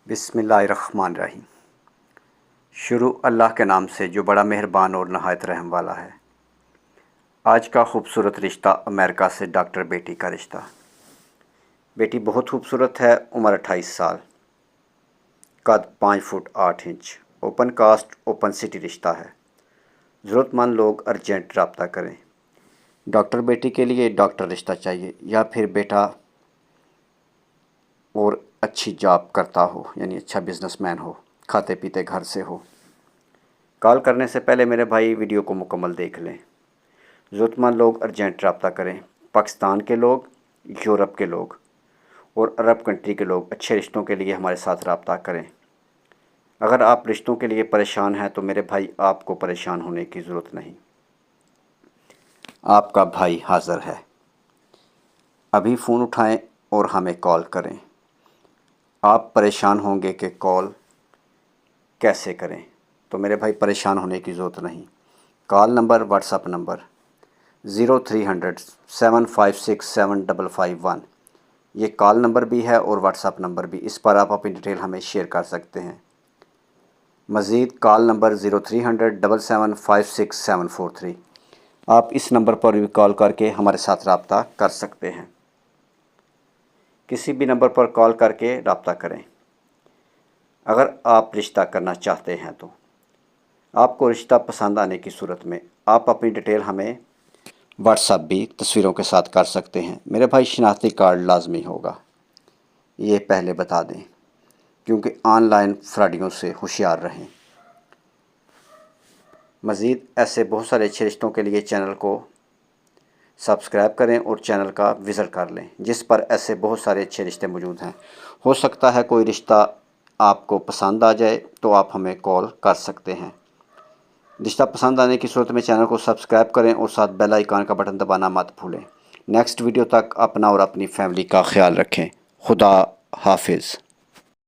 بسم اللہ الرحمن الرحیم۔ شروع اللہ کے نام سے جو بڑا مہربان اور نہایت رحم والا ہے۔ آج کا خوبصورت رشتہ امریکہ سے ڈاکٹر بیٹی کا رشتہ۔ بیٹی بہت خوبصورت ہے، عمر 28 سال، قد 5 feet 8 inch, open caste open city رشتہ ہے۔ ضرورت مند لوگ ارجنٹ رابطہ کریں۔ ڈاکٹر بیٹی کے لیے ڈاکٹر رشتہ چاہیے یا پھر بیٹا اور اچھی جاب کرتا ہو، یعنی اچھا بزنس مین ہو، کھاتے پیتے گھر سے ہو۔ کال کرنے سے پہلے میرے بھائی ویڈیو کو مکمل دیکھ لیں۔ ضرورت مند لوگ ارجنٹ رابطہ کریں۔ پاکستان کے لوگ، یورپ کے لوگ اور عرب کنٹری کے لوگ اچھے رشتوں کے لیے ہمارے ساتھ رابطہ کریں۔ اگر آپ رشتوں کے لیے پریشان ہیں تو میرے بھائی آپ کو پریشان ہونے کی ضرورت نہیں۔ آپ کا بھائی حاضر ہے۔ ابھی فون اٹھائیں اور ہمیں کال کریں۔ آپ پریشان ہوں گے کہ کال کیسے کریں، تو میرے بھائی پریشان ہونے کی ضرورت نہیں۔ Call number, what's app number 0300 756 7551، یہ کال نمبر بھی ہے اور واٹس ایپ نمبر بھی، اس پر آپ اپنی ڈیٹیل ہمیں شیئر کر سکتے ہیں۔ مزید کال نمبر 0300 7756 743، آپ اس نمبر پر بھی کال کر کے ہمارے ساتھ رابطہ کر سکتے ہیں۔ کسی بھی نمبر پر کال کر کے رابطہ کریں۔ اگر آپ رشتہ کرنا چاہتے ہیں تو آپ کو رشتہ پسند آنے کی صورت میں آپ اپنی ڈیٹیل ہمیں واٹس ایپ بھی تصویروں کے ساتھ کر سکتے ہیں۔ میرے بھائی شناختی کارڈ لازمی ہوگا، یہ پہلے بتا دیں، کیونکہ آن لائن فراڈیوں سے ہوشیار رہیں۔ مزید ایسے بہت سارے اچھے رشتوں کے لیے چینل کو سبسکرائب کریں اور چینل کا وزٹ کر لیں، جس پر ایسے بہت سارے اچھے رشتے موجود ہیں۔ ہو سکتا ہے کوئی رشتہ آپ کو پسند آ جائے تو آپ ہمیں کال کر سکتے ہیں۔ رشتہ پسند آنے کی صورت میں چینل کو سبسکرائب کریں اور ساتھ بیل آئیکن کا بٹن دبانا مت بھولیں۔ نیکسٹ ویڈیو تک اپنا اور اپنی فیملی کا خیال رکھیں۔ خدا حافظ۔